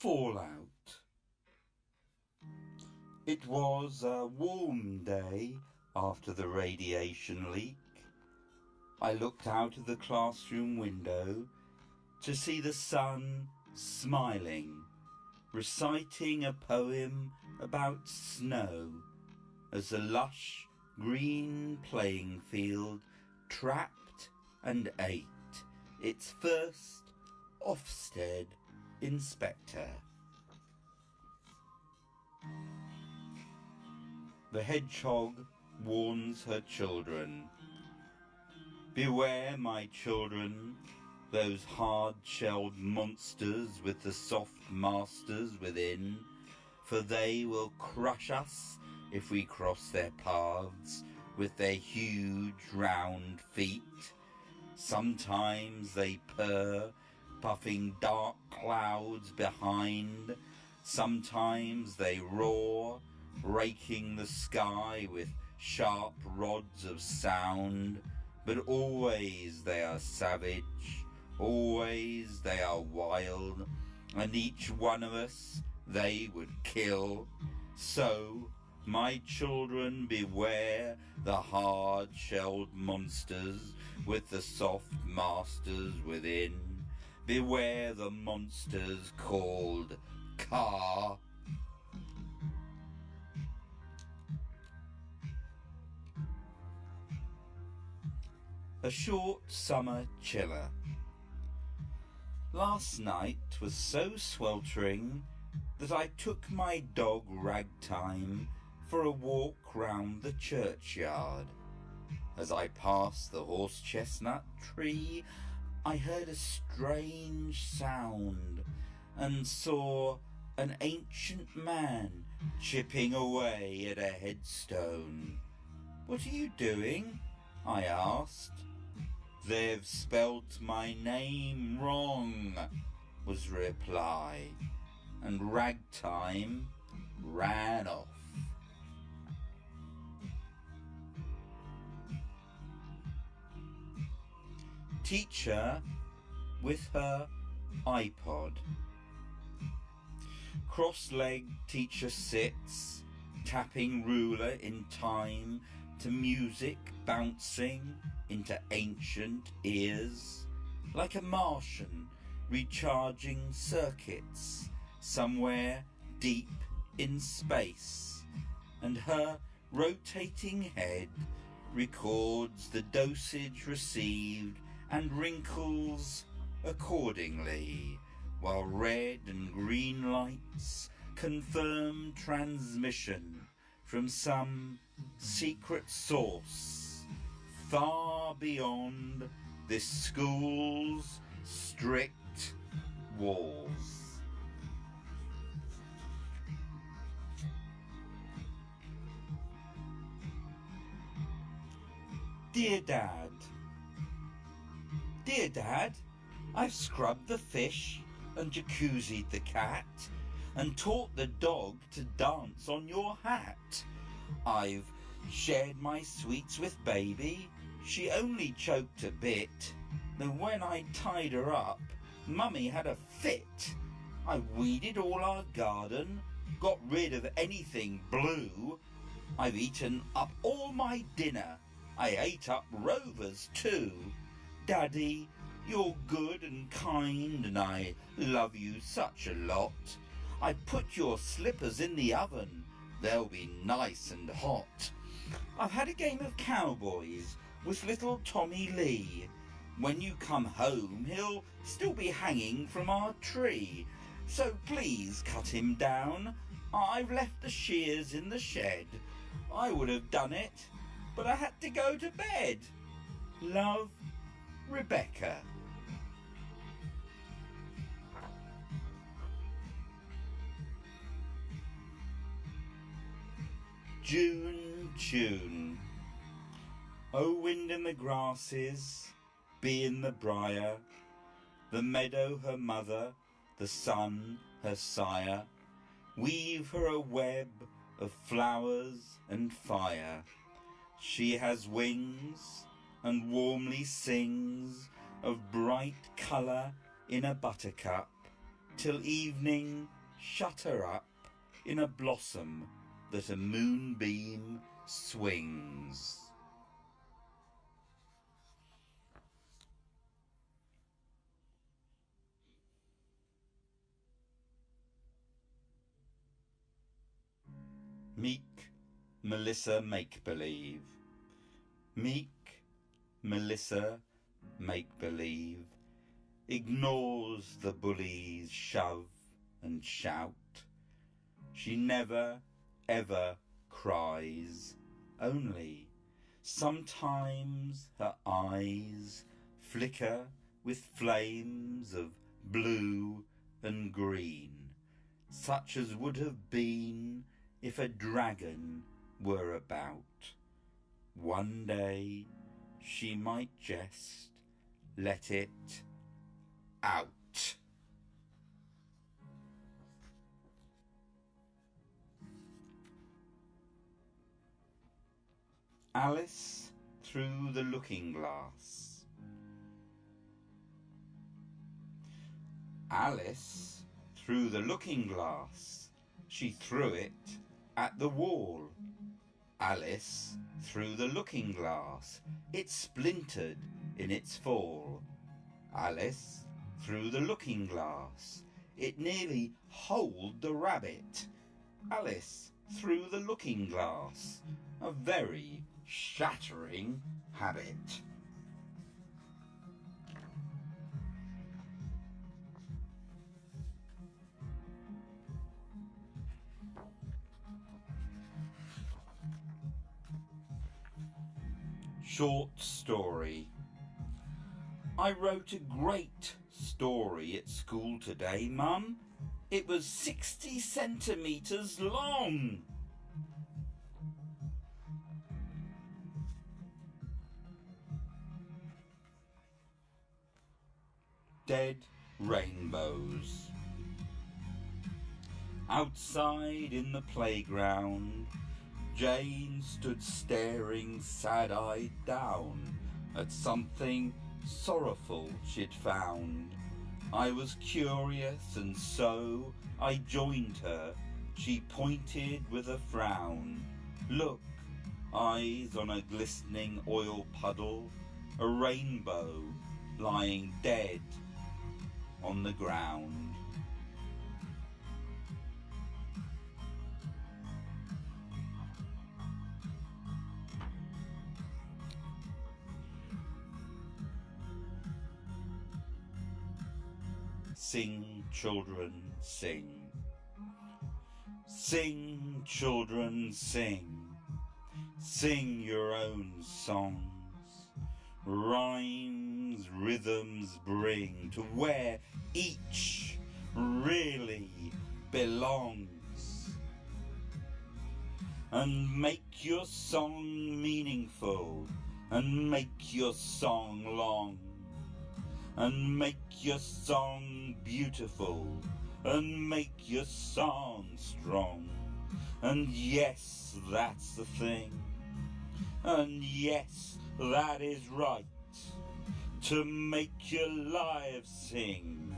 Fallout. It was a warm day after the radiation leak. I looked out of the classroom window to see the sun smiling, reciting a poem about snow as the lush green playing field trapped and ate its first Ofsted inspector. The hedgehog warns her children. Beware, my children, those hard-shelled monsters with the soft masters within, for they will crush us if we cross their paths with their huge round feet. Sometimes they purr, puffing dark clouds behind. Sometimes they roar, raking the sky with sharp rods of sound. But always they are savage, always they are wild, and each one of us they would kill. So, my children, beware the hard-shelled monsters with the soft masters within. Beware the monsters called car. A short summer chiller. Last night was so sweltering that I took my dog Ragtime for a walk round the churchyard. As I passed the horse-chestnut tree, I heard a strange sound and saw an ancient man chipping away at a headstone. "What are you doing?" I asked. "They've spelt my name wrong," was the reply, and Ragtime ran off. Teacher with her iPod. Cross-legged teacher sits, tapping ruler in time to music bouncing into ancient ears, like a Martian recharging circuits somewhere deep in space, and her rotating head records the dosage received and wrinkles accordingly, while red and green lights confirm transmission from some secret source far beyond this school's strict walls. Dear Dad, Dear Dad, I've scrubbed the fish and jacuzzied the cat and taught the dog to dance on your hat. I've shared my sweets with baby. She only choked a bit. Then when I tied her up, Mummy had a fit. I weeded all our garden, got rid of anything blue. I've eaten up all my dinner. I ate up Rover's too. Daddy, you're good and kind, and I love you such a lot. I put your slippers in the oven. They'll be nice and hot. I've had a game of cowboys with little Tommy Lee. When you come home, he'll still be hanging from our tree. So please cut him down. I've left the shears in the shed. I would have done it, but I had to go to bed. Love, Rebecca. June tune. O wind in the grasses, bee in the briar, the meadow her mother, the sun her sire, weave her a web of flowers and fire. She has wings and warmly sings of bright colour in a buttercup, till evening shut her up in a blossom that a moonbeam swings. Meek Melissa Make-Believe. Meek Melissa Make-Believe ignores the bullies' shove and shout. She never ever cries, only sometimes her eyes flicker with flames of blue and green, such as would have been if a dragon were about. One day she might just let it out. Alice through the looking glass. Alice threw the looking glass. She threw it at the wall. Alice threw the looking glass. It splintered in its fall. Alice threw the looking glass. It nearly holed the rabbit. Alice threw the looking glass. A very shattering habit. Short story. I wrote a great story at school today, Mum. It was 60 centimetres long. Dead rainbows. Outside in the playground, Jane stood staring sad-eyed down at something sorrowful she'd found. I was curious and so I joined her. She pointed with a frown. Look, eyes on a glistening oil puddle, a rainbow lying dead on the ground. Sing, children, sing. Sing, children, sing. Sing your own songs. Rhymes, rhythms bring to where each really belongs. And make your song meaningful, and make your song long, and make your song beautiful, and make your song strong. And yes, that's the thing, and yes, that is right, to make your lives sing.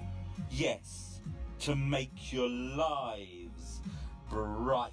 Yes, to make your lives bright.